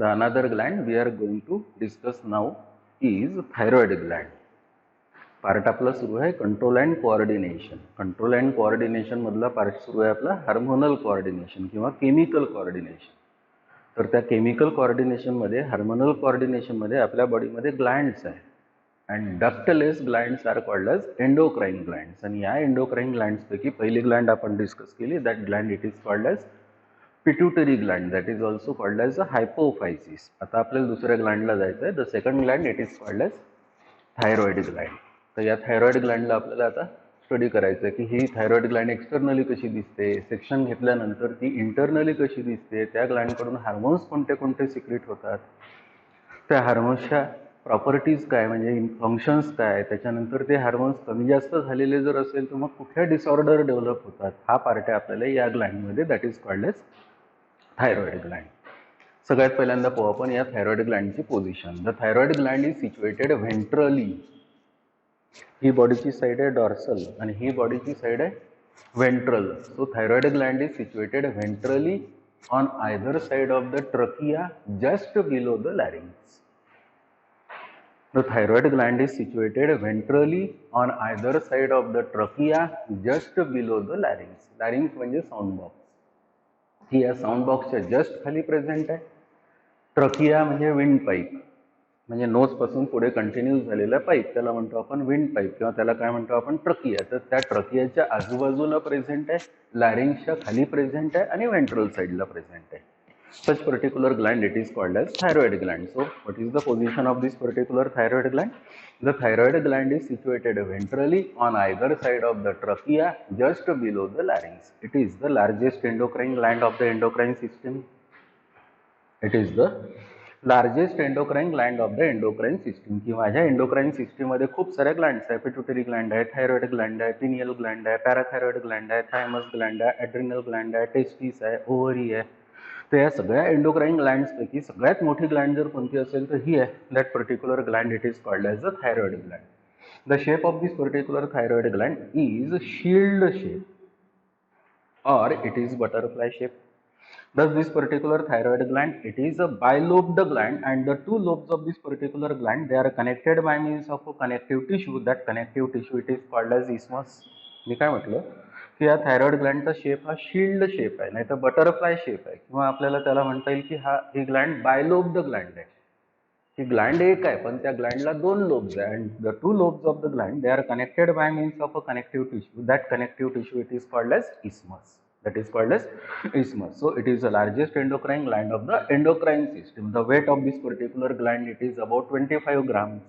The another gland we are going to discuss now is thyroid gland. Part आपला सुरू आहे control and coordination. Control and coordination मधला part सुरू आहे आपला हार्मोनल कोऑर्डिनेशन किंवा केमिकल कोऑर्डिनेशन. तर त्या केमिकल कोऑर्डिनेशनमध्ये हार्मोनल कोऑर्डिनेशनमध्ये आपल्या बॉडीमध्ये ग्लँड्स आहे and ductless glands are called as endocrine glands. आणि या एंडोक्राइन ग्लँड्सपैकी पहिली ग्लँड आपण डिस्कस केली, that gland it is called as pituitary gland, that is also called as a hypophysis. आता आपल्याला दुसऱ्या ग्लँडला जायचं आहे. The second gland it is called as thyroid gland. तर या थायरॉइड ग्लँडला आपल्याला आता स्टडी करायचं आहे की ही थायरॉइड ग्लँड एक्सटर्नली कशी दिसते, सेक्शन घेतल्यानंतर ती इंटरनली कशी दिसते, त्या ग्लँडकडून हार्मोन्स कोणते कोणते सिक्रेट होतात, त्या हार्मोन्सच्या प्रॉपर्टीज काय म्हणजे फंक्शन्स काय, त्याच्यानंतर ते हार्मोन्स कमी जास्त झालेले जर असेल तर मग कुठल्या डिसऑर्डर डेव्हलप होतात, हा पार्ट आहे आपल्याला या ग्लँडमध्ये, that is called as thyroid gland. सगळ्यात पहिल्यांदा पाहू आपण या थायरॉइड ग्लँडची position. The thyroid gland is situated ventrally. ही बॉडीची साईड आहे डॉर्सल आणि ही बॉडीची साईड आहे ventral. So thyroid gland is situated ventrally on either side of the trachea just below the larynx. The thyroid gland is situated ventrally on either side of the trachea just below the larynx. Larynx म्हणजे sound box. ही या sound बॉक्सच्या just खाली present आहे. Trachea म्हणजे wind pipe, म्हणजे knows पासून पुढे continue झालेला पाईप, त्याला म्हणतो आपण विंड पाईप किंवा त्याला काय म्हणतो आपण ट्रकिया. तर त्या ट्रकियाच्या आजूबाजूला प्रेझेंट आहे, लॅरिंग्सच्या खाली प्रेझेंट आहे आणि व्हेंट्रल साईडला प्रेझेंट आहे. Such particular gland it is called as thyroid gland. So what is the position of this particular thyroid gland? The thyroid gland is situated ventrally on either side of the trachea just below the larynx. It is the largest endocrine gland of the endocrine system. It is the largest endocrine gland of the endocrine system. की माझ्या endocrine system मध्ये खूप साऱ्या glands आहे. Pituitary Gland आहे, thyroid Gland आहे, pineal Gland आहे, पॅराथायरॉइड Gland आहे, थायमस ग्लँड आहे, ॲड्रिनल ग्लँड आहे, टेस्टिस आहे, ओव्हरी आहे. तर या सगळ्या एंडोक्राइन ग्लँड्सपैकी सगळ्यात मोठी ग्लँड जर कोणती असेल तर ही आहे. That particular Gland it is called as a thyroid gland. The shape of this particular thyroid gland is shield shape or it is butterfly shape. Thus this particular thyroid gland it is a bilobed gland and the two lobes of this particular gland they are connected by means of a connective tissue. That connective tissue it is called as isthmus. मी काय म्हटलं की या thyroid ग्लँडचा shape हा shield shape आहे, नाही तर butterfly shape आहे, किंवा आपल्याला त्याला म्हणता येईल की ही ग्लँड बायलोब्ड ग्लँड आहे. ही ग्लँड एक आहे पण त्या ग्लँडला दोन लोब्स आहे and the two lobes of the gland they are connected by means of a connective tissue. That connective tissue it is called as isthmus. That is called as isthmus. So it is the largest endocrine gland of the endocrine system. The weight of this particular gland it is about 25 grams.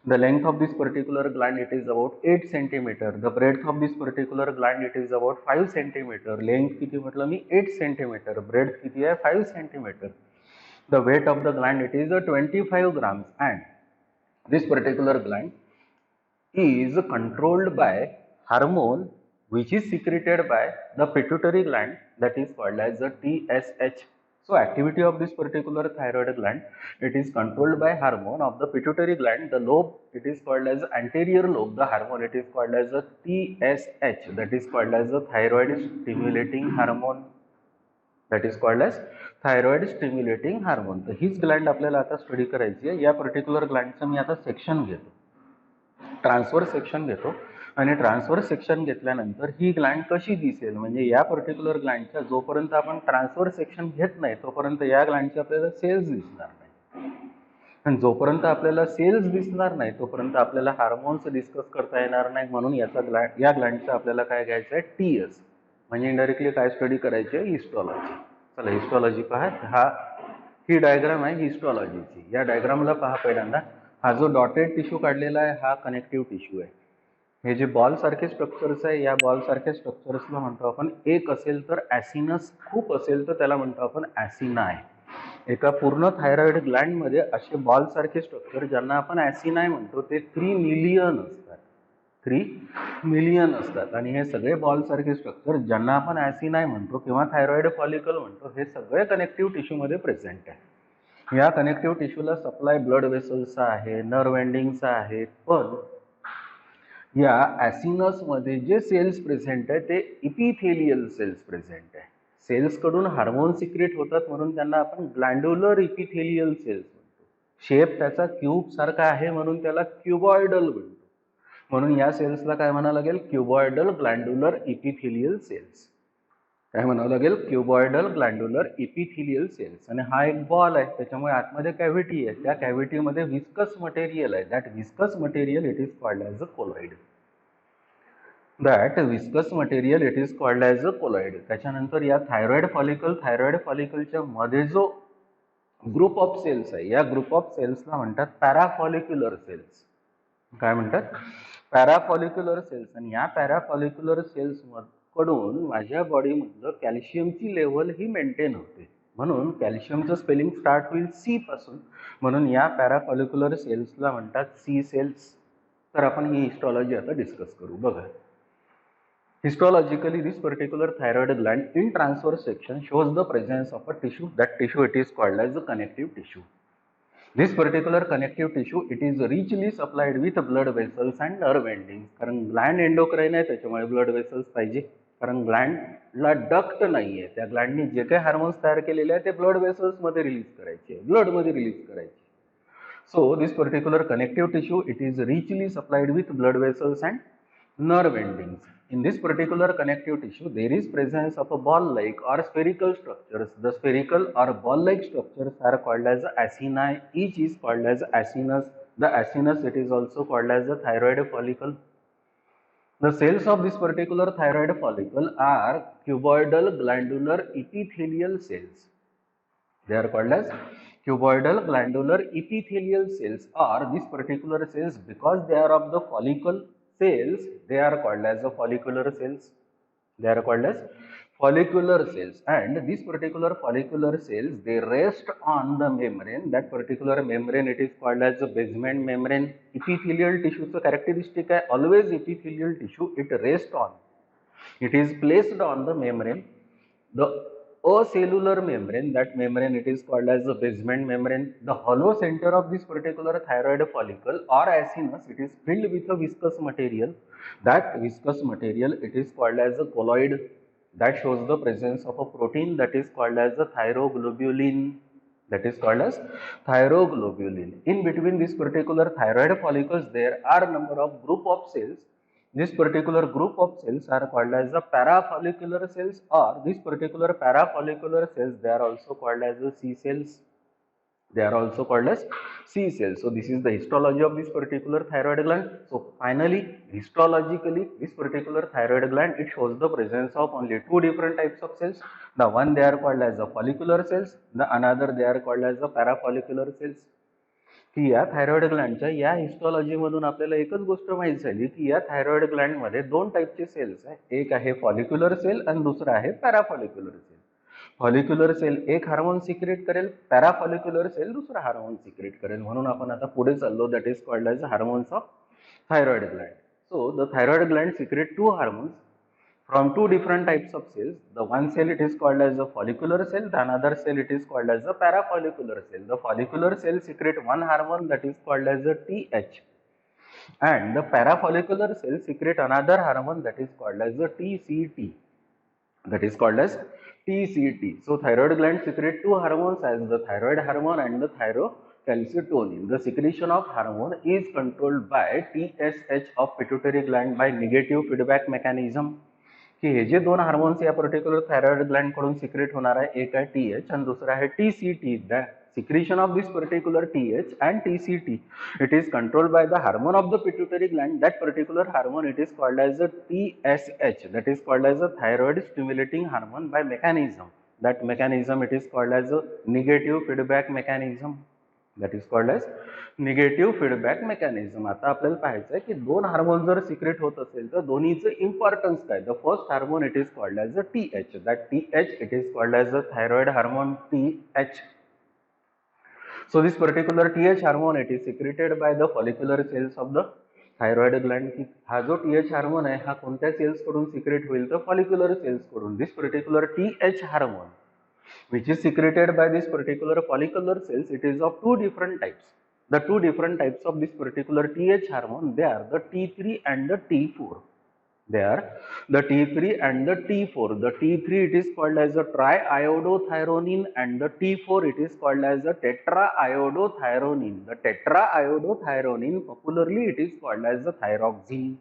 The length of this particular gland it is about 8 centimeter. The breadth of this particular gland it is about 5 centimeter. Length किती म्हटलं मी 8 centimeter. Breadth किती आहे 5 centimeter. The weight of the gland it is 25 grams and this particular gland is controlled by hormone which is secreted by the pituitary gland, that is called as the TSH. So activity of this particular thyroid gland it is controlled by hormone of the pituitary gland. The lobe it is called as anterior lobe. The hormone it is called as a TSH, that is called as a thyroid stimulating hormone. That is called as thyroid stimulating hormone. तर हीच Gland आपल्याला आता study करायची आहे. या particular ग्लँडचं मी आता section घेतो, transfer section घेतो आणि ट्रान्सफर सेक्शन घेतल्यानंतर ही ग्लँड कशी दिसेल, म्हणजे या पर्टिक्युलर ग्लँडच्या जोपर्यंत आपण ट्रान्सफर सेक्शन घेत नाही तोपर्यंत या ग्लँडचे आपल्याला सेल्स दिसणार नाही, आणि जोपर्यंत आपल्याला सेल्स दिसणार नाही तोपर्यंत आपल्याला हार्मोन्स डिस्कस करता येणार नाही. म्हणून या ग्लँडचं आपल्याला काय घ्यायचं आहे TS, म्हणजे इनडायरेक्टली काय स्टडी करायची आहे हिस्टॉलॉजी. चला हिस्टॉलॉजी पहा. ही डायग्राम आहे हिस्टॉलॉजीची. या डायग्रामला पहा पहिल्यांदा. हा जो डॉटेड टिश्यू काढलेला आहे हा कनेक्टिव्ह टिश्यू आहे. हे जे बॉल सारखे स्ट्रक्चर्स आहे या बॉल सारख्या स्ट्रक्चर्सला म्हणतो आपण, एक असेल तर ॲसिनस, खूप असेल तर त्याला म्हणतो आपण ॲसिनाय. एका पूर्ण थायरॉइड ग्लँडमध्ये असे बॉल सारखे स्ट्रक्चर ज्यांना आपण ॲसिनाय म्हणतो ते 3 मिलियन असतात. 3 मिलियन असतात आणि हे सगळे बॉल सारखे स्ट्रक्चर ज्यांना आपण ॲसिनाय म्हणतो किंवा थायरॉइड फॉलिकल म्हणतो हे सगळे कनेक्टिव्ह टिश्यूमध्ये प्रेझेंट आहे. या कनेक्टिव्ह टिश्यूला सप्लाय ब्लड वेसल्सचा आहे, नर्व एंडिंगचा आहे, पण या ॲसिनस मध्ये जे सेल्स प्रेझेंट आहे ते इपिथेलियल सेल्स प्रेझेंट आहे. सेल्स कडून हार्मोन सिक्रेट होतात म्हणून त्यांना आपण ग्लँड्युलर इपिथेलियल सेल्स म्हणतो. शेप त्याचा क्यूब सारखा आहे म्हणून त्याला क्युबॉइडल म्हणतो. म्हणून या सेल्सला काय म्हणावं लागेल? क्युबॉइडल ग्लँड्युलर इपिथेलियल सेल्स. काय म्हणावं लागेल? क्युबॉइडल ग्लँड्युलर इपिथेलियल सेल्स. आणि हा एक बॉल आहे, त्याच्यामुळे आतमध्ये कॅव्हिटी आहे. त्या कॅव्हिटीमध्ये विस्कस मटेरियल आहे. That viscous material it is called as a colloid. That viscous material it is called as a colloid. त्याच्यानंतर या थायरॉइड फॉलिकलच्या मध्ये जो ग्रुप ऑफ सेल्स आहे, या ग्रुप ऑफ सेल्सला म्हणतात पॅराफॉलिक्युलर सेल्स. काय म्हणतात? पॅराफॉलिक्युलर सेल्स. आणि या पॅराफॉलिक्युलर सेल्स कडून माझ्या बॉडीमधलं कॅल्शियमची लेवल ही मेंटेन होते. म्हणून कॅल्शियमचं स्पेलिंग स्टार्ट होईल सी पासून. म्हणून या पॅराफॉलिक्युलर सेल्सला म्हणतात सी सेल्स. तर आपण ही हिस्टॉलॉजी आता डिस्कस करू. बघा, histologically this particular thyroid gland in transverse section shows the presence of a tissue. That tissue it is called as the connective tissue. This particular connective tissue it is richly supplied with blood vessels and nerve endings. कारण Gland endocrine आहे त्याच्यामुळे blood vessels पाहिजे. कारण ग्लँडला duct नाहीये, त्या ग्लँडनी जे काही hormones तयार केलेले आहे ते ब्लड वेसल्स मध्ये रिलीज करायचे, ब्लड मध्ये रिलीज करायचे. So this particular connective tissue it is richly supplied with blood vessels and nerve endings. In this particular connective tissue, there is presence of a ball-like or spherical structures. The spherical or ball-like structures are called as acini. Each is called as acinus. The acinus it is also called as the thyroid follicle. The cells of this particular thyroid follicle are cuboidal glandular epithelial cells. They are called as cuboidal glandular epithelial cells, or these particular cells, because they are of the follicle cells, they are called as the follicular cells. They are called as follicular cells, and these particular follicular cells they rest on the membrane. That particular membrane it is called as the basement membrane. Epithelial tissue so characteristic hai, always epithelial tissue it rests on, it is placed on the membrane. The acellular membrane, that membrane it is called as the basement membrane. The hollow center of this particular thyroid follicle or acinus it is filled with a viscous material. That viscous material it is called as a colloid. That shows the presence of a protein that is called as the thyroglobulin. That is called as thyroglobulin. In between this particular thyroid follicles there are a number of group of cells. This particular group of cells are called as the parafollicular cells, or this particular parafollicular cells they are also called as the C cells. They are also called as C cells. So this is the histology of this particular thyroid gland. So finally, histologically, this particular thyroid gland it shows the presence of only two different types of cells. The one they are called as the follicular cells, the another they are called as the parafollicular cells. की या thyroid ग्लँडच्या या हिस्टॉलॉजीमधून आपल्याला एकच गोष्ट माहीत झाली की या थायरॉइड ग्लँडमध्ये दोन टाईपचे सेल्स आहे. एक आहे फॉलिक्युलर सेल आणि दुसरा आहे पॅराफॉलिक्युलर सेल. फॉलिक्युलर सेल एक हार्मोन सिक्रेट करेल, पॅराफॉलिक्युलर सेल दुसरा हार्मोन सिक्रेट करेल. म्हणून आपण आता पुढे चाललो. That is called as hormones of thyroid gland. So the thyroid gland secrete two hormones from two different types of cells. The one cell it is called as a follicular cell, the another cell it is called as a parafollicular cell. The follicular cell secrete one hormone that is called as a TH, and the parafollicular cell secrete another hormone that is called as a TCT. That is called as TCT. So thyroid gland secrete two hormones as the thyroid hormone and the thyrocalcitonin. The secretion of hormone is controlled by TSH of pituitary gland by negative feedback mechanism. की हे जे दोन hormones या particular thyroid Gland कडून secret होणार आहे, एक आहे TH आणि दुसरा आहे TCT. The secretion of this particular TH and TCT it is controlled by the hormone of the pituitary gland. That particular hormone it is called as a TSH, that is called as a thyroid stimulating hormone by mechanism. That mechanism it is called as a negative feedback mechanism. That is called as negative feedback mechanism. आता आपल्याला पाहायचं आहे की दोन hormone जर secret होत असेल तर दोन्हीचं इम्पॉर्टन्स काय. The first hormone it is called as a TH. That TH it is called as a thyroid hormone TH. So this particular TH hormone it is secreted by the follicular cells of the thyroid gland. की हा जो TH hormone आहे हा कोणत्या cells कडून secret होईल तर follicular cells कडून. This particular TH hormone which is secreted by this particular follicular cells it is of two different types. The two different types of this particular TH hormone they are the T3 and the T4. They are the T3 and the T4. The T3 it is called as a triiodothyronine and the T4 it is called as a tetraiodothyronine. The tetraiodothyronine popularly it is called as the thyroxine.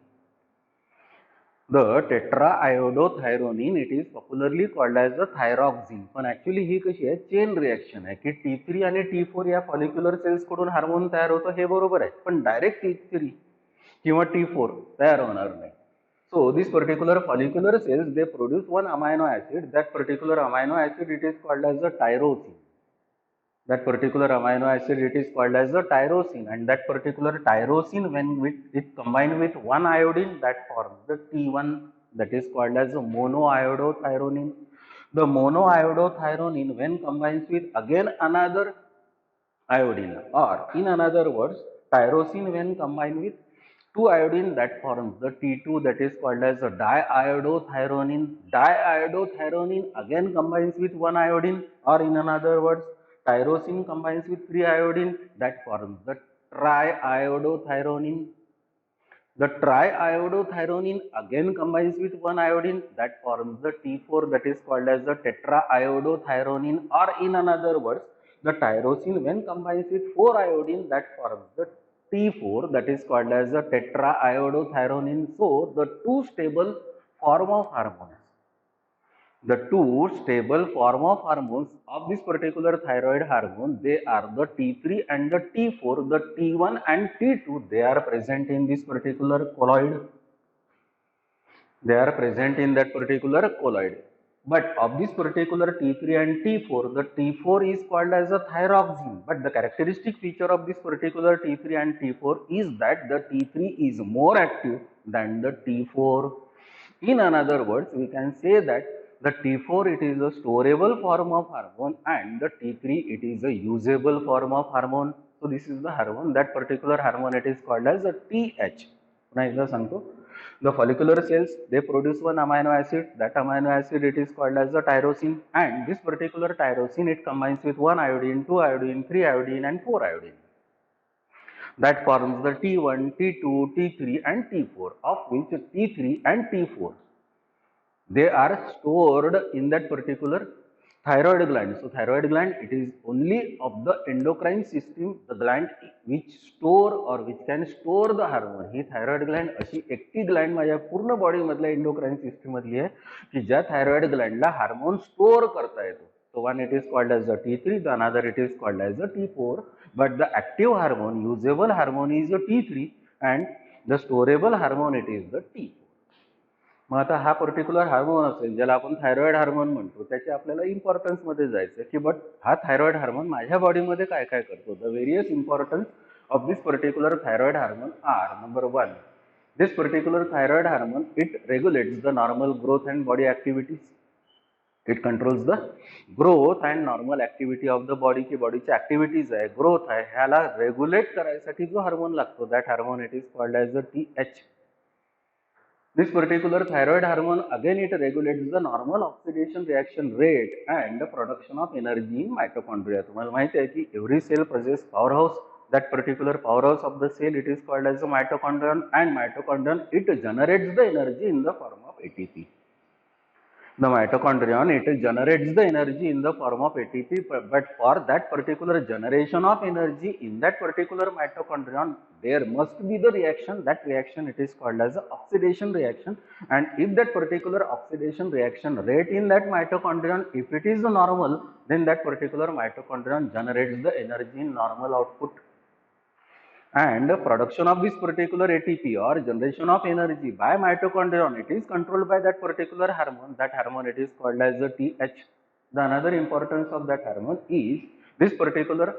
The tetraiodothyronine it is popularly called as the thyroxine. पण actually ही कशी आहे, chain reaction आहे की T3 आणि T4 या follicular cells कडून hormone तयार होतं हे बरोबर आहे, पण डायरेक्ट T3 किंवा T4 तयार होणार नाही. So these particular follicular cells they produce one amino acid. That particular amino acid it is called as the tyrosine. That particular amino acid it is called as the tyrosine, and that particular tyrosine when it combined with one iodine that forms the T1, that is called as the monoiodothyronine. The monoiodothyronine when combines with again another iodine, or in another words tyrosine when combined with two iodine that forms the T2, that is called as the diiodothyronine. Diiodothyronine again combines with one iodine, or in another words tyrosine combines with three iodine that forms the triiodothyronine. The triiodothyronine again combines with one iodine that forms the T4, that is called as the tetraiodothyronine, or in another words the tyrosine when combines with four iodine that forms the T4, that is called as the tetraiodothyronine. So the two stable form of hormones, the two stable form of hormones of this particular thyroid hormone, they are the T3 and the T4. The T1 and T2 they are present in this particular colloid. They are present in that particular colloid. But of this particular T3 and T4, the T4 is called as a thyroxine. But the characteristic feature of this particular T3 and T4 is that the T3 is more active than the T4. In another words, we can say that the T4 it is a storable form of hormone and the T3 it is a usable form of hormone. So this is the hormone, that particular hormone it is called as a TH. The follicular cells they produce one amino acid. That amino acid it is called as the tyrosine, and this particular tyrosine it combines with one iodine, two iodine, three iodine, and four iodine. That forms the T1, T2, T3, and T4, of which T3 and T4 they are stored in that particular thyroid gland. So thyroid gland it is only of the endocrine system the gland which store or which can store the hormone. He thyroid gland अशी एकटी gland माझ्या पूर्ण body मधल्या endocrine system मधली आहे की ज्या thyroid gland ला हार्मोन स्टोर करता येतो. So one it is called as the T3, the another it is called as the T4, but the active hormone, usable hormone is the T3 and the storable hormone it is the T4. मग आता हा particular hormone असेल ज्याला आपण thyroid hormone म्हणतो, त्याच्या आपल्याला importance मध्ये जायचं की बट हा थायरॉइड हार्मोन माझ्या बॉडीमध्ये काय काय करतो. The various importance of this particular thyroid hormone are, number 1, this particular thyroid hormone it regulates the normal growth and body activities. It controls the growth and normal activity of the body. की बॉडीची activities आहे, growth आहे, ह्याला regulate करायसाठी जो hormone लागतो that hormone it is called as the TH. This particular thyroid hormone again it regulates the normal oxidation reaction rate and the production of energy in mitochondria. तुम्हाला माहिती आहे की every cell possesses powerhouse. That particular powerhouse of the cell it is called as a mitochondrion, and mitochondrion it generates the energy in the form of ATP. The mitochondrion it generates the energy in the form of ATP, but for that particular generation of energy in that particular mitochondrion there must be the reaction. That reaction it is called as the oxidation reaction, and if that particular oxidation reaction rate in that mitochondrion if it is normal, then that particular mitochondrion generates the energy in normal output. And production of this particular ATP or generation of energy by mitochondrion it is controlled by that particular hormone. That hormone it is called as the TH. The another importance of that hormone is this particular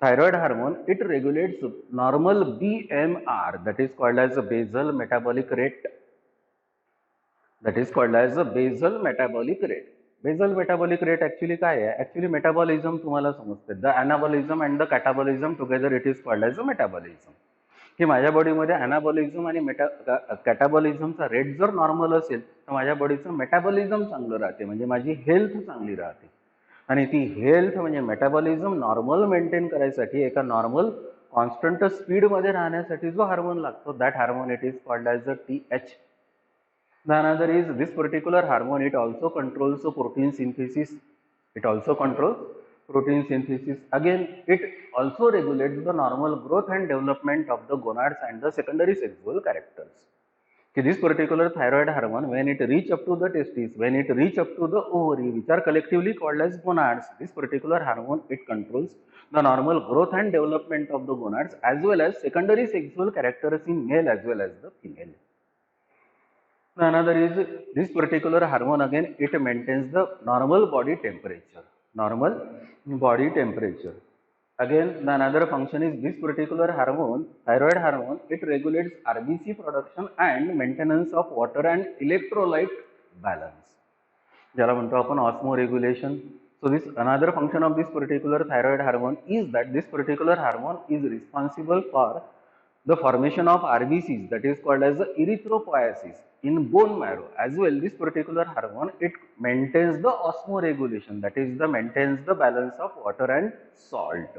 thyroid hormone it regulates normal BMR, that is called as the basal metabolic rate. That is called as the basal metabolic rate. Basal metabolic rate actually काय आहे, actually metabolism तुम्हाला समजते. The anabolism and the catabolism together it is called as a metabolism. की माझ्या बॉडीमध्ये अनाबॉलिझम आणि कॅटाबॉलिझमचा rate जर normal असेल तर माझ्या बॉडीचं मेटाबॉलिझम चांगलं राहते, म्हणजे माझी हेल्थ चांगली राहते. आणि ती हेल्थ म्हणजे मेटाबॉलिझम नॉर्मल मेंटेन करायसाठी एका नॉर्मल कॉन्स्टंट स्पीडमध्ये राहण्यासाठी जो हार्मोन लागतो that hormone it is called as a TH. The another is this particular hormone, it also controls the protein synthesis. It also controls protein synthesis. Again, it also regulates the normal growth and development of the gonads and the secondary sexual characters. This particular thyroid hormone, when it reach up to the testes, when it reach up to the ovary, which are collectively called as gonads, this particular hormone, it controls the normal growth and development of the gonads as well as secondary sexual characters in male as well as the female. Another is this particular hormone, again it maintains the normal body temperature. Normal body temperature. Again, the another function is this particular hormone, thyroid hormone, it regulates RBC production and maintenance of water and electrolyte balance. ज्याला म्हणतो आपण osmoregulation. So this another function of this particular thyroid hormone is that this particular hormone is responsible for the formation of RBCs, that is called as the erythropoiesis in bone marrow. As well, this particular hormone, it maintains the osmoregulation, that is the maintains the balance of water and salt.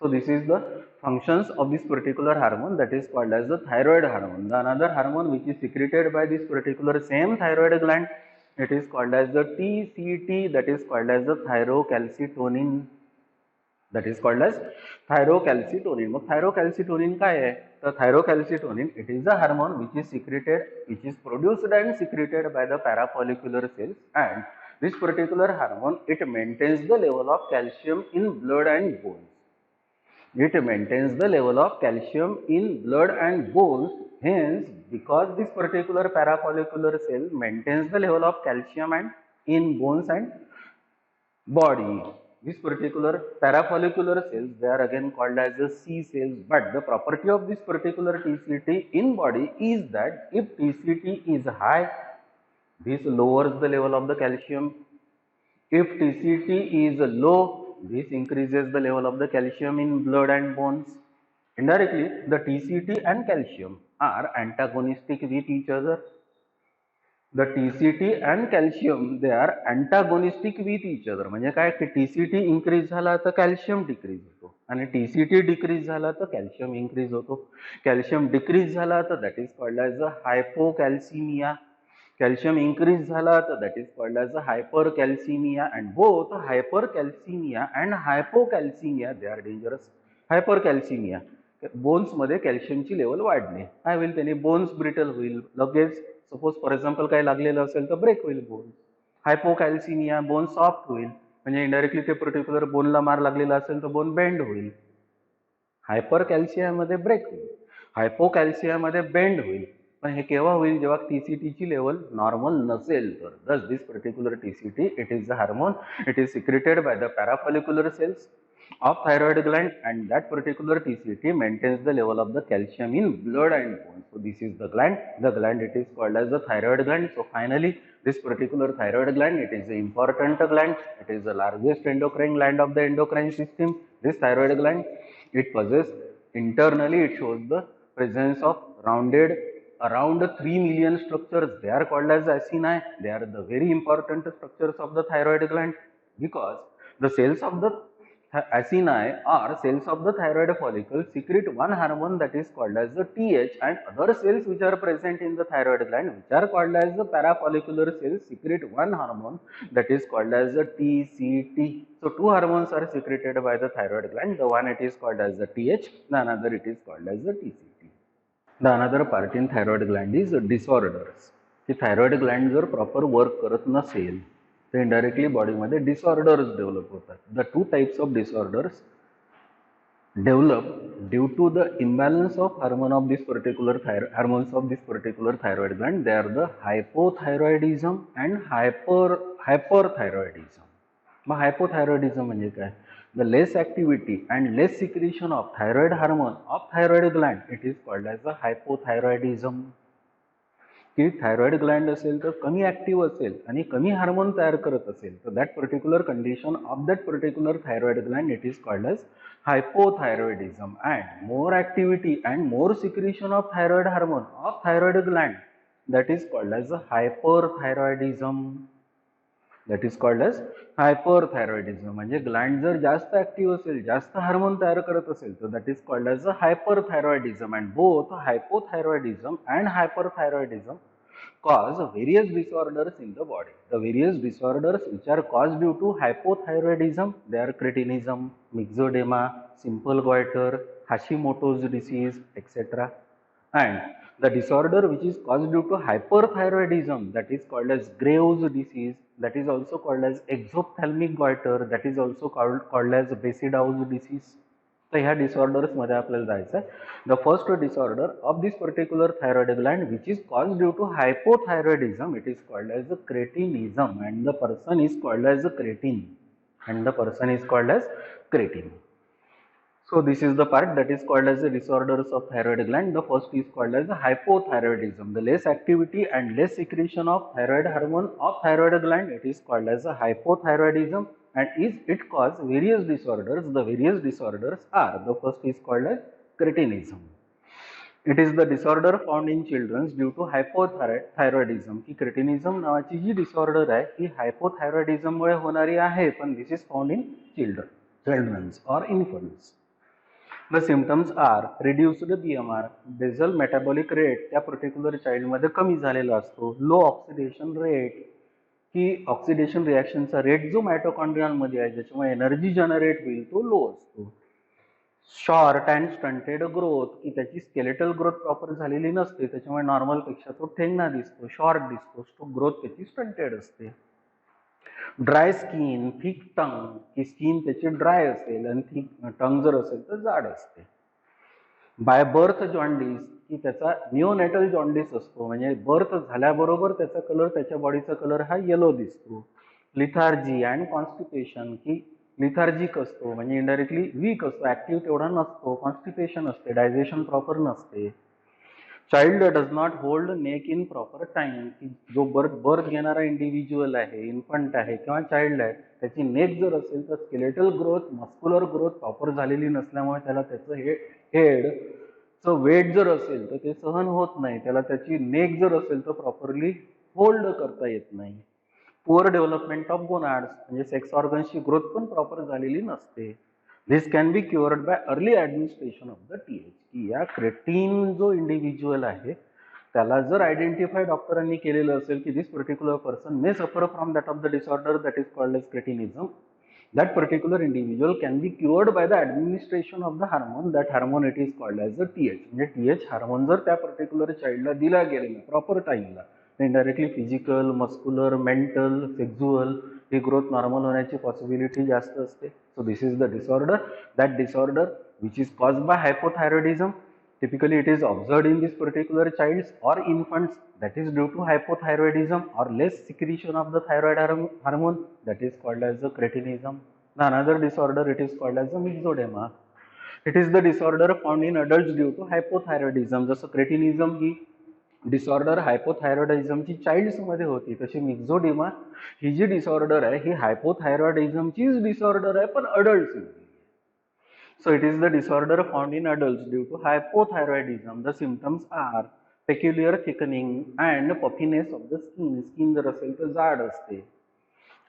So this is the functions of this particular hormone, that is called as the thyroid hormone. The another hormone which is secreted by this particular same thyroid gland, it is called as the TCT, that is called as the thyrocalcitonin. That is called as thyrocalcitonin. मग thyrocalcitonin काय आहे? तर thyrocalcitonin, it is the hormone which is secreted, which is produced and secreted by the parafollicular cells, and this particular hormone, it maintains the level of calcium in blood and bones. It maintains the level of calcium in blood and bones. Hence, because this particular parafollicular cell maintains the level of calcium and in bones and body, this particular parafollicular cells, they are again called as the C cells. But the property of this particular TCT in body is that if TCT is high, this lowers the level of the calcium. If TCT is low, this increases the level of the calcium in blood and bones. Indirectly, the TCT and calcium are antagonistic with each other. The TCT and calcium, they are antagonistic with each other. म्हणजे काय की TCT increase झाला तर calcium decrease होतो आणि TCT decrease झाला तर calcium increase होतो. Calcium decrease झाला तर that is called as a hypocalcemia. Calcium increase झाला तर that is called as a hypercalcemia, and both hypercalcemia and hypocalcemia, they are dangerous. Hypercalcemia, bones मध्ये कॅल्शियमची लेवल वाढणे, काय होईल त्याने बोन्स ब्रिटल होईल लगेच. सपोज फॉर एक्झाम्पल काय लागलेलं असेल तर ब्रेक होईल बोन. हायपोकॅल्सिमिया, बोन सॉफ्ट होईल, म्हणजे इनडायरेक्टली ते पर्टिक्युलर बोनला मार लागलेला असेल तर बोन बेंड होईल. हायपरकॅल्सियामध्ये ब्रेक होईल, हायपोकॅल्सियामध्ये बेंड होईल. पण हे केव्हा होईल? जेव्हा टीसीटीची लेवल नॉर्मल नसेल तर. Thus this particular TCT, it is the hormone, it is secreted by the parafollicular cells of thyroid gland, and that particular TCT maintains the level of the calcium in blood and bones. So this is the gland. The gland, it is called as the thyroid gland. So finally, this particular thyroid gland, it is the important gland. It is the largest endocrine gland of the endocrine system. This thyroid gland, it possesses internally, it shows the presence of around 3 million structures. They are called as acini. They are the very important structures of the thyroid gland, because the cells of the acini or cells of the thyroid follicle secrete one hormone, that is called as the TH, and other cells which are present in the thyroid gland, which are called as the parafollicular cells, secrete one hormone, that is called as the TCT. So two hormones are secreted by the thyroid gland. The one, it is called as the TH, the another, it is called as the TCT. The another part in thyroid gland is disorders. की thyroid gland जर proper work करत नसेल तर indirectly body मध्ये disorders develop होतात. The two types of disorders develop due to the imbalance of hormones of this particular thyroid gland. They are the hypothyroidism and hyperthyroidism. मग hypothyroidism म्हणजे काय? The less activity and less secretion of thyroid hormone of thyroid gland, it is called as the hypothyroidism. की thyroid Gland असेल तर कमी active असेल आणि कमी हार्मोन तयार करत असेल तर that particular condition of that particular thyroid gland, it is called as hypothyroidism. And more activity and more secretion of thyroid hormone of thyroid gland, that is called as hyperthyroidism. That is called as hyperthyroidism. म्हणजे Gland जर जास्त active असेल, जास्त hormone तयार करत असेल तर that is called as hyperthyroidism. And both hypothyroidism and hyperthyroidism cause various disorders in the body. The various disorders which are caused due to hypothyroidism, they are cretinism, myxedema, simple goiter, Hashimoto's disease, etc. And the disorder which is caused due to hyperthyroidism, that is called as Graves' disease, that is also called as exophthalmic goiter, that is also called as Basedow's disease. तर ह्या disorders मध्ये आपल्याला जायचं आहे. The first disorder of this particular thyroid gland which is cause due to hypothyroidism, it is called as the cretinism and the person is called as the cretin So this is the part that is called as the disorders of thyroid gland. The first is called as hypothyroidism. The less activity and less secretion of thyroid hormone of thyroid gland, it is called as a hypothyroidism, and it cause various disorders. The various disorders are, the first is called as cretinism. It is the disorder found in children due to hypothyroidism. की cretinism नावाची जी disorder आहे ही hypothyroidism मुळे होणारी आहे, पण this is found in children or infants. The symptoms are reduced BMR, basal metabolic rate त्या particular चाइल्डमध्ये कमी झालेला असतो, लो ऑक्सिडेशन रेट, की ऑक्सिडेशन रिॲक्शनचा रेट जो मायटोकॉन्ड्रियामध्ये आहे ज्याच्यामुळे एनर्जी जनरेट होईल तो लो असतो. शॉर्ट अँड स्टंटेड ग्रोथ, की त्याची स्केलेटल ग्रोथ प्रॉपर झालेली नसते, त्याच्यामुळे नॉर्मल पेक्षा तो ठेंगणा दिसतो, शॉर्ट दिसतो, तो ग्रोथ त्याची स्टंटेड असते. ड्राय स्किन, थिक टंग, की स्किन त्याची ड्राय असेल आणि थिक टंग जर असेल तर जाड असते. बाय बर्थ जॉन्डिस, की त्याचा निओनेटल जॉन्डिस असतो, म्हणजे बर्थ झाल्याबरोबर त्याचा कलर, त्याच्या बॉडीचा कलर हा येलो दिसतो. लिथार्जी अँड कॉन्स्टिपेशन, की लिथार्जिक असतो म्हणजे इनडायरेक्टली वीक असतो, ऍक्टिव्ह तेवढा नसतो, कॉन्स्टिपेशन असते, डायजेशन प्रॉपर नसते. Child does not hold neck in proper time, की जो बर्थ घेणारा इंडिव्हिज्युअल आहे, इन्फंट आहे किंवा चाइल्ड आहे, त्याची नेक जर असेल तर skeletal growth, muscular growth proper झालेली नसल्यामुळे त्याला त्याचं हेडचं वेट जर असेल तर ते सहन होत नाही, त्याला त्याची नेक जर असेल तर प्रॉपरली होल्ड करता येत नाही. पुअर डेव्हलपमेंट ऑफ गोनाड्स, म्हणजे सेक्स ऑर्गन्सची ग्रोथ पण प्रॉपर झालेली नसते. This can be cured by early administration of the TH, की या क्रेटीन जो इंडिव्हिज्युअल आहे त्याला जर आयडेंटिफाय डॉक्टरांनी केलेलं असेल की दिस particular person may suffer from that of the disorder that is called as cretinism, that particular individual can be cured by the administration of the hormone. That hormone it is called as the TH. म्हणजे TH hormone जर त्या particular चाइल्डला दिला गेलेला proper टाइमला, indirectly physical, muscular, mental, सेक्झुअल ही growth normal होण्याची possibility जास्त असते. So this is the disorder. That disorder which is caused by hypothyroidism. Typically it is observed in this particular childs or infants, that is due to hypothyroidism or less secretion of the thyroid hormone, that is called as the cretinism. The another disorder it is called as the myxedema. It is the disorder found in adults due to hypothyroidism. जसं cretinism ही disorder हायपोथायरॉइडिझमची चाइल्ड्समध्ये होती, तशी मिक्झोडेमा ही जी disorder आहे ही हायपोथायरॉइडिझमचीच disorder आहे पण अडल्ट्समध्ये. So it is the disorder found in adults due to hypothyroidism. The symptoms are peculiar thickening and puffiness of the skin. Skin जर असेल तर जाड असते.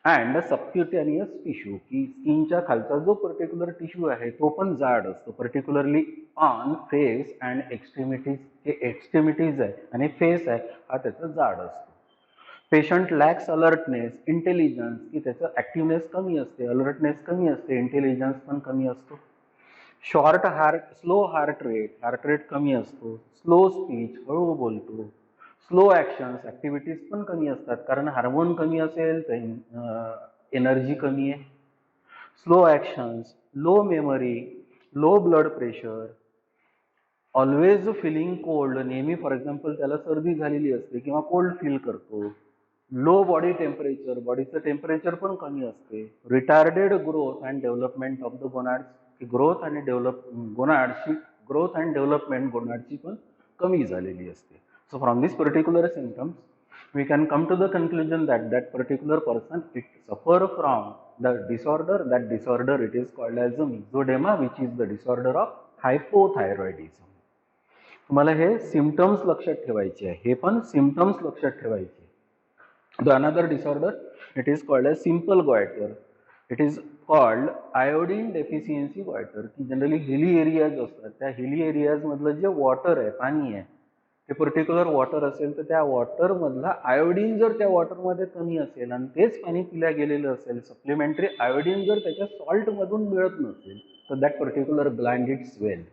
And subcutaneous tissue, की स्किनच्या खालचा जो पर्टिक्युलर टिश्यू आहे तो पण जाड असतो, पर्टिक्युलरली ऑन फेस अँड एक्स्ट्रीमिटीज. हे एक्स्ट्रीमिटीज आहे आणि फेस आहे हा त्याचा जाड असतो. पेशंट लॅक्स अलर्टनेस, इंटेलिजन्स, की त्याचं ॲक्टिव्हनेस कमी असते, अलर्टनेस कमी असते, इंटेलिजन्स पण कमी असतो. शॉर्ट स्लो हार्ट रेट कमी असतो, स्लो स्पीच, हळू बोलतो, स्लो ॲक्शन्स, ॲक्टिव्हिटीज पण कमी असतात कारण हार्मोन कमी असेल तर एनर्जी कमी आहे. Slow actions, low memory, low blood pressure, always feeling cold, नेहमी फॉर एक्झाम्पल त्याला सर्दी झालेली असते किंवा कोल्ड फील करतो. लो बॉडी टेम्परेचर, बॉडीचं टेम्परेचर पण कमी असते. Retarded growth and development of the gonads, growth आणि ग्रोथ अँड डेव्हलपमेंट गोनाडची पण कमी झालेली असते. So from this particular symptoms we can come to the conclusion that that particular person it suffer from the disorder. That disorder it is called as the myxedema, which is the disorder of hypothyroidism. तुम्हाला हे symptoms लक्षात ठेवायचे आहे, हे पण symptoms लक्षात ठेवायचे. The another disorder it is called as simple goiter. It is called iodine deficiency goiter, की जनरली हिली एरियाज असतात त्या हिली एरियाज मधलं जे वॉटर आहे, पाणी आहे, ते पर्टिक्युलर वॉटर असेल तर त्या वॉटरमधला आयोडीन जर त्या वॉटरमध्ये कमी असेल आणि तेच पाणी पिल्या गेलेलं असेल, सप्लिमेंटरी आयोडीन जर त्याच्या सॉल्टमधून मिळत नसेल, तर that particular Gland it swell.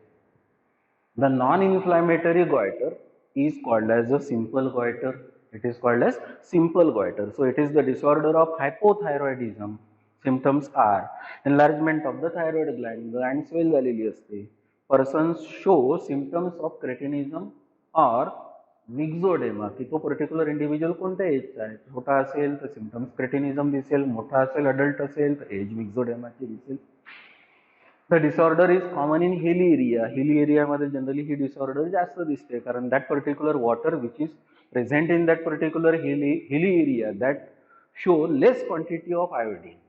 The non-inflammatory goiter is called as a simple goiter. It is called as simple goiter. So it is the disorder of hypothyroidism. Symptoms are enlargement of the thyroid gland. Gland swell झालेली असते. Persons show symptoms of cretinism or myxoedema. की तो particular individual कोणत्या एजचा आहे. छोटा असेल तर symptoms क्रेटिनिझम दिसेल, मोठा असेल अडल्ट असेल तर एज मिक्झोडेमाची दिसेल. The disorder is common in hilly area. Hilly area मध्ये generally ही disorder जास्त दिसते कारण that particular water which is present in that particular hilly area that show less quantity of iodine.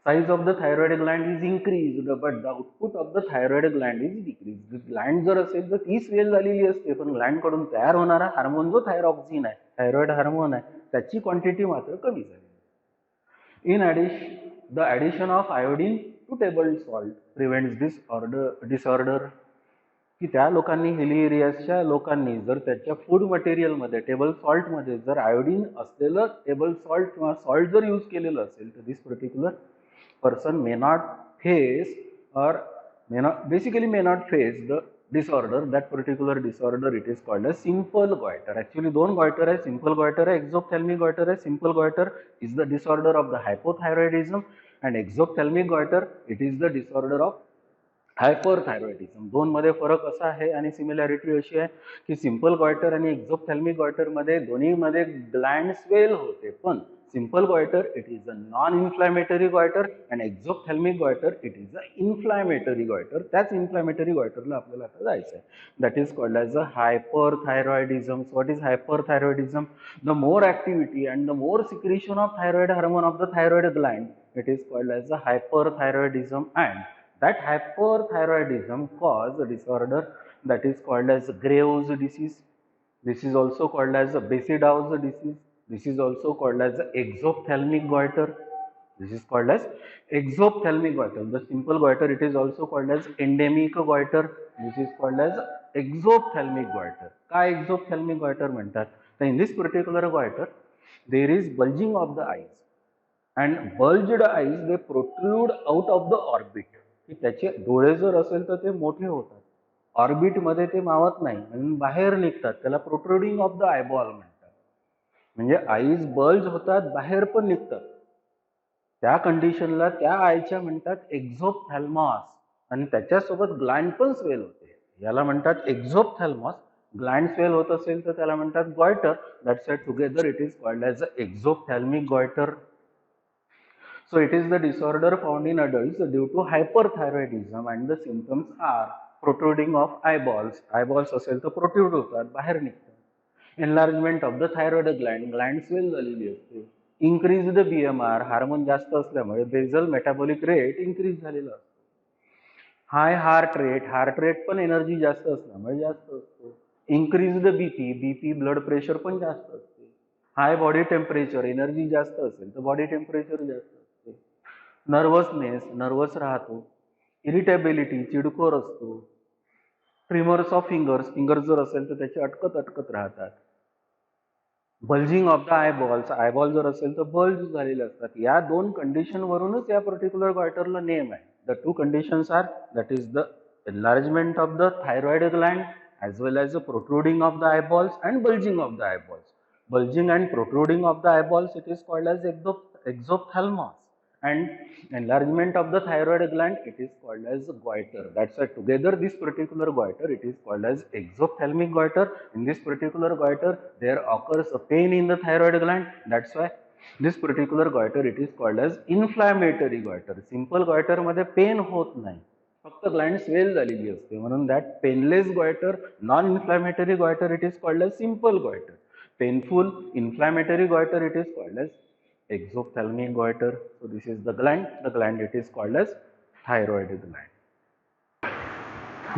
Size of the thyroid gland is increased but the output of the thyroid gland is decreased. Gland जर असेल तर ती swell झालेली असते पण Gland कडून तयार होणारा हार्मोन जो थायरॉक्सिन आहे, थायरॉइड हार्मोन आहे, त्याची क्वांटिटी मात्र कमी झाली. In addition, the addition of iodine to table salt prevents this disorder. की त्या लोकांनी हिली एरियाच्या लोकांनी जर त्याच्या फूड मटेरियलमध्ये टेबल सॉल्टमध्ये जर आयोडीन असलेलं टेबल सॉल्ट किंवा सॉल्ट जर यूज केलेलं असेल तर this particular person may not face or may not face the disorder. That particular disorder it is called as simple goiter. Actually दोन goiter है, simple goiter है, exophthalmic goiter है. Simple goiter is the disorder of the hypothyroidism and exophthalmic goiter it is the disorder of hyperthyroidism. दोन मध्ये फरक असा आहे आणि सिमिलॅरिटी अशी आहे की सिंपल गॉयटर आणि एक्झोप्थॅल्मिक गॉयटर मध्ये दोन्ही मध्ये ग्लँड स्वेल होते, पण simple goitre it is a non inflammatory goitre and exophthalmic goitre it is a inflammatory goitre. त्याच इन्फ्लॅमेटरी गॉयटरला आपल्याला आता जायचं आहे. That is called as a hyperthyroidism. What is hyperthyroidism? The more activity and the more secretion of thyroid hormone of the thyroid gland it is called as a hyperthyroidism and that hyperthyroidism cause a disorder that is called as Graves' disease. This is also called as a Basedow's disease. This is also called as exophthalmic goiter. This is called as exophthalmic goiter. The simple goiter it is also called as endemic goiter. This is called as exophthalmic goiter. काय exophthalmic goiter म्हणतात? तर in this particular goiter there is bulging of the eyes and bulged eyes they protrude out of the orbit. की त्याचे डोळे जर असेल तर ते मोठे होतात, ऑर्बिटमध्ये ते मावत नाही आणि बाहेर निघतात, त्याला प्रोट्रुडिंग ऑफ द आयबॉल म्हणतात. म्हणजे आईज बल्ज होतात, बाहेर पण निघतात. त्या कंडिशनला त्या आयच्या म्हणतात एक्झोप्थॅल्मॉस आणि त्याच्यासोबत ग्लँड पण स्वेल होते, याला म्हणतात एक्झोप्थॅल्मॉस. ग्लँड स्वेल होत असेल तर त्याला म्हणतात goitre. That's why together it is called as a exophthalmic goitre. So it is the disorder found in adults due to hyperthyroidism and the symptoms are protruding of eyeballs. Eyeballs असेल तर protrude होतात, बाहेर निघतात. Enlargement of the thyroid gland, gland swell झालेली असते. Increased BMR, hormone जास्त असल्यामुळे basal metabolic rate increase झालेला असतो. High heart rate पण एनर्जी जास्त असल्यामुळे जास्त असतो. Increased BP ब्लड प्रेशर पण जास्त असते. हाय बॉडी टेम्परेचर, एनर्जी जास्त असेल तर बॉडी टेम्परेचर जास्त असते. नर्वसनेस, नर्वस राहतो. इरिटेबिलिटी, चिडखोर असतो. ट्रिमर्स ऑफ फिंगर्स, फिंगर्स जर असेल तर त्याचे अटकत राहतात. बल्जिंग ऑफ द आयबॉल्स, आयबॉल जर असेल तर बल्ज झालेले असतात. या दोन कंडिशन वरूनच या पर्टिक्युलर गॉयटरला नेम आहे. The two conditions are that is the enlargement of the thyroid gland as well as the protruding of the eyeballs and bulging of the eyeballs. Bulging and protruding of the eyeballs it is called as exophthalmos and enlargement of the thyroid gland it is called as goiter. That's why together this particular goiter it is called as exophthalmic goiter. In this particular goiter there occurs a pain in the thyroid gland. That's why this particular goiter it is called as inflammatory goiter. Simple goiter मध्ये pain होत नाही, फक्त gland swell झालेली असते, म्हणून that painless goitre, non inflammatory goitre it is called as simple goitre. Painful inflammatory goitre it is called as exophthalmic goitre. So this is the gland it is called as thyroid gland.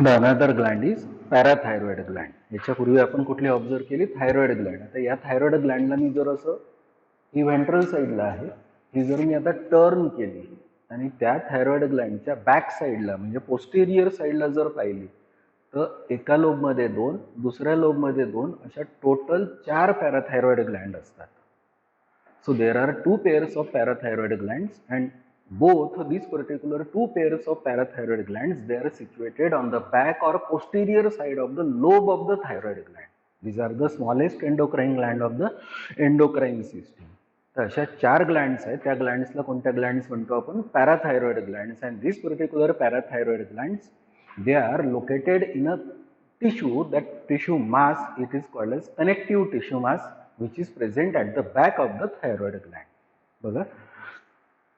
The another gland is parathyroid gland. याच्यापूर्वी आपण कुठली observe केली? Thyroid gland. आता या thyroid ग्लँडला मी जर असं ही ventral साईडला आहे, ही जर मी आता टर्न केली आणि त्या थायरॉइड ग्लँडच्या बॅक साईडला म्हणजे पोस्टेरियर साईडला जर पाहिली तर एका लोबमध्ये 2, दुसऱ्या लोबमध्ये 2 अशा टोटल 4 पॅराथायरॉइड ग्लँड असतात. So there are 2 pairs of parathyroid glands, and both these particular 2 pairs of parathyroid glands, they are situated on the back or posterior side of the lobe of the thyroid gland. These are the smallest endocrine gland of the endocrine system. तर अशा 4 glands आहेत. त्या ग्लँड्सला कोणत्या glands म्हणतो आपण? पॅराथायरॉइड glands. And this particular पॅराथायरॉइड glands, they are located in a tissue, that tissue mass, it is called as connective tissue mass, which is present at the back of the thyroid gland. बघा,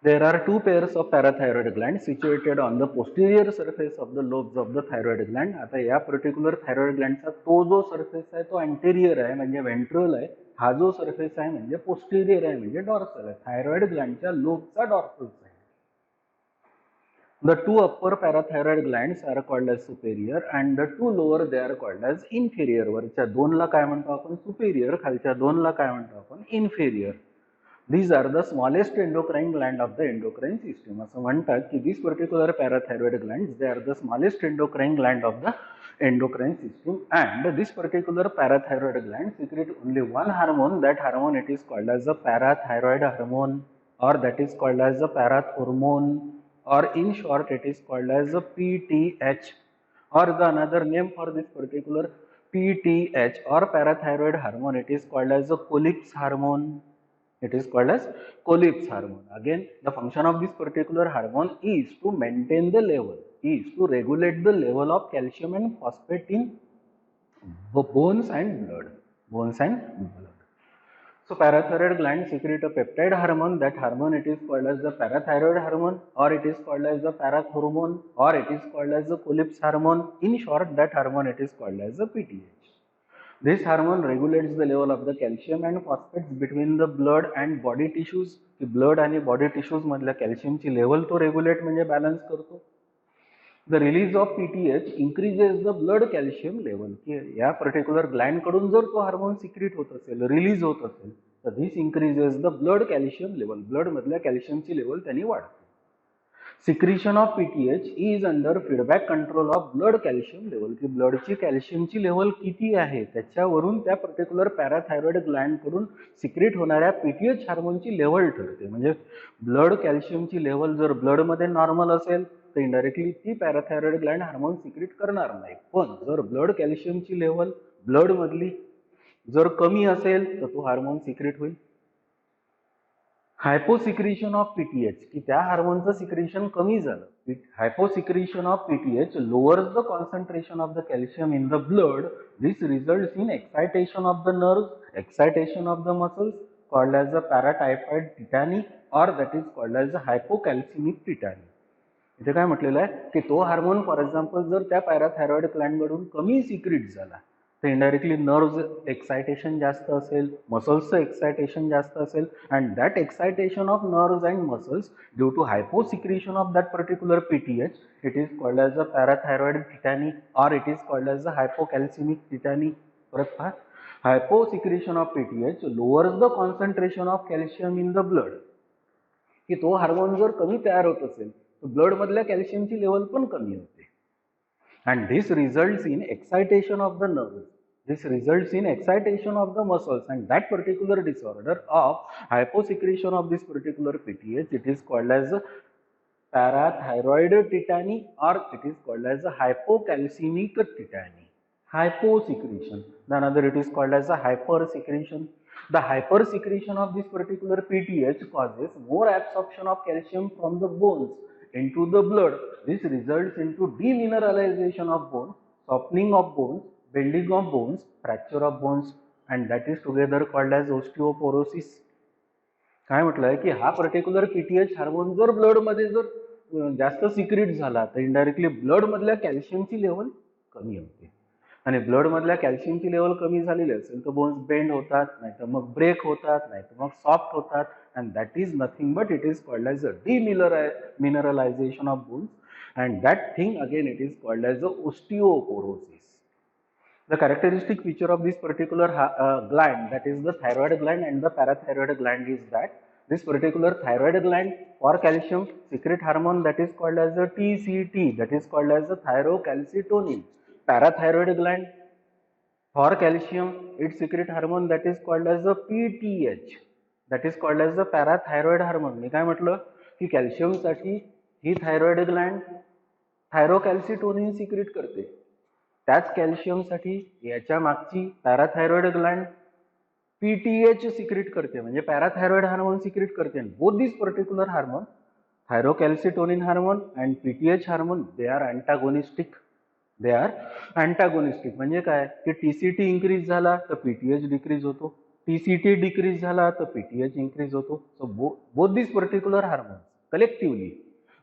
there are 2 pairs of parathyroid glands situated on the posterior surface of the lobes of the thyroid gland. आता या particular thyroid ग्लँडचा तो जो surface आहे तो anterior आहे म्हणजे ventral आहे. हा जो सरफेस आहे म्हणजे पोस्टेरियर आहे म्हणजे डॉर्सल आहे. थायरॉइड ग्लँडच्या लोबचा डॉर्सल आहे. The 2 upper parathyroid glands are called as superior and the 2 lower they are called as inferior. वरच्या 2 ला काय म्हणतो आपण? superior. खालच्या 2 ला काय म्हणतो आपण? inferior. These are the smallest endocrine gland of the endocrine system. असं म्हणतात की these particular parathyroid glands, they are the smallest endocrine gland of the endocrine system, and this particular parathyroid gland secrete only one hormone. That hormone, it is called as a parathyroid hormone, or that is called as a parathormone, or in short it is called as a PTH, or the another name for this particular PTH or parathyroid hormone, it is called as a Colles hormone. It is called as Colles hormone. Again, the function of this particular hormone is to maintain the level, is to regulate the level of calcium and phosphate in bones and blood. Bones and blood. So parathyroid gland secrete a peptide hormone. That hormone, it is called as the parathyroid hormone, or it is called as the parathormone, or it is called as the Colles hormone. In short, that hormone, it is called as the PTH. This hormone regulates the level of the calcium and phosphates between the blood and body tissues. की blood आणि body tissues मधल्या कॅल्शियमची level तो regulate म्हणजे balance करतो. The release of PTH increases the blood calcium level. की या particular Gland कडून जर तो हार्मोन सिक्रीट होत असेल, रिलीज होत असेल, तर दिस increases the blood calcium level. Blood मधल्या कॅल्शियमची लेवल त्यांनी वाढते. Secretion of PTH is under feedback control of blood calcium level. की ब्लडची कॅल्शियमची लेवल किती आहे त्याच्यावरून त्या पर्टिक्युलर पॅराथायरॉइड ग्लँड कडून सिक्रेट होणाऱ्या PTH हार्मोनची लेवल ठरते. म्हणजे ब्लड कॅल्शियमची लेवल जर ब्लड मध्ये नॉर्मल असेल तर इनडायरेक्टली ती पॅराथायरॉइड ग्लँड हार्मोन सिक्रेट करणार नाही. पण जर ब्लड कॅल्शियमची लेवल ब्लड मधली जर कमी असेल तर तो हार्मोन सिक्रेट होईल. हायपोसिक्रेशन ऑफ पीटीएच, की त्या हार्मोनचं सिक्रेशन कमी झालं. Hyposecretion of PTH lowers the concentration of the calcium in the blood. This results in excitation of the nerves, excitation of the muscles, called as the parathyroid tetany, or that is called as the hypocalcaemic tetany. इथे काय म्हटलेलं आहे की तो hormone for example जर त्या पॅराथायरॉइड ग्लँडकडून कमी secret झाला तर इनडायरेक्टली नर्व्स एक्सायटेशन जास्त असेल, मसल्सचं एक्सायटेशन जास्त असेल, and that excitation of nerves and muscles due to hyposecretion of that particular PTH, it is called as a parathyroid tetany, or it is called as a hypocalcaemic tetany. परत पहा, hyposecretion of PTH lowers the concentration of calcium in the blood. की तो hormone जर कमी तयार होत असेल तर ब्लड मधल्या कॅल्शियमची लेवल पण कमी होते. And this results in excitation of the nerves. This results in excitation of the muscles, and that particular disorder of hyposecretion of this particular PTH, it is called as parathyroid tetany, or it is called as a hypocalcemic tetany. Hyposecretion. The another, it is called as a hypersecretion. The hypersecretion of this particular PTH causes more absorption of calcium from the bones into the blood. This results into demineralization of bones, softening of bones, bending of bones, fracture of bones, and that is together called as osteoporosis. काय म्हटलंय की हा particular PTH hormone जर blood मध्ये जर जास्त secret झाला तर इनडायरेक्टली ब्लड मधल्या कॅल्शियमची लेवल कमी होते, आणि ब्लड मधल्या कॅल्शियमची लेवल कमी झालेली असेल तर बोन्स बेंड होतात, नाहीतर मग ब्रेक होतात, नाहीतर मग सॉफ्ट होतात, and that is nothing but it is called as a demineralization of bones, and that thing again it is called as the osteoporosis. The characteristic feature of this particular gland, that is the thyroid gland and the parathyroid gland, is that this particular thyroid gland for calcium secrete hormone that is called as a TCT, that is called as a thyrocalcitonin. parathyroid gland. For calcium, it secrete hormone that is called as the PTH. That is called as the parathyroid hormone. मी काय म्हटलं की कॅल्शियमसाठी ही thyroid Gland थायरोकॅल्सिटोनिन secret करते. त्याच कॅल्शियमसाठी याच्या मागची पॅराथायरॉइड Gland PTH secrete करते, म्हणजे parathyroid hormone secrete करते. Both this particular hormone, thyrocalcitonin hormone and PTH hormone, they are antagonistic. They are antagonistic म्हणजे काय की TCT इन्क्रीज झाला तर PTH डिक्रीज होतो, TCT डिक्रीज झाला तर PTH इन्क्रीज होतो. So both this particular hormones collectively,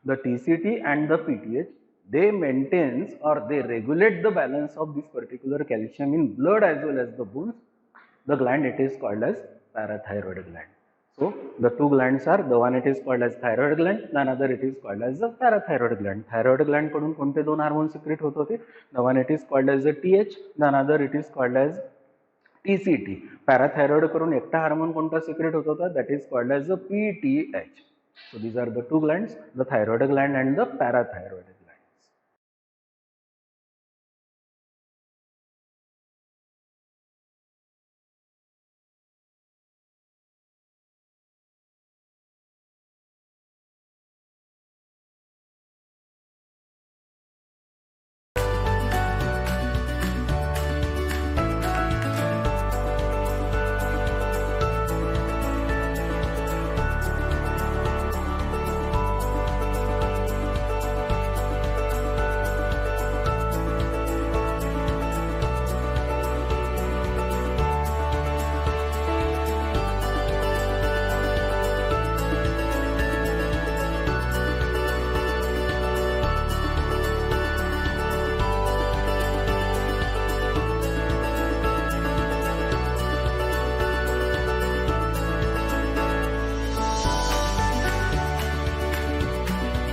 the TCT and the PTH, they maintains or they regulate the balance of this particular calcium in blood as well as the bones. The gland, it is called as parathyroid gland. So the two glands are, the one it is called as thyroid gland, the another it is called as the parathyroid gland. Thyroid gland कडून कोणते दोन hormone secret होत होते? The one it is called as the TH, the another it is called as TCT. पॅराथायरॉइड करून एकटा hormone कोणता secret होत होता? That is called as the PTH. So these are the two glands, the thyroid gland and the parathyroid.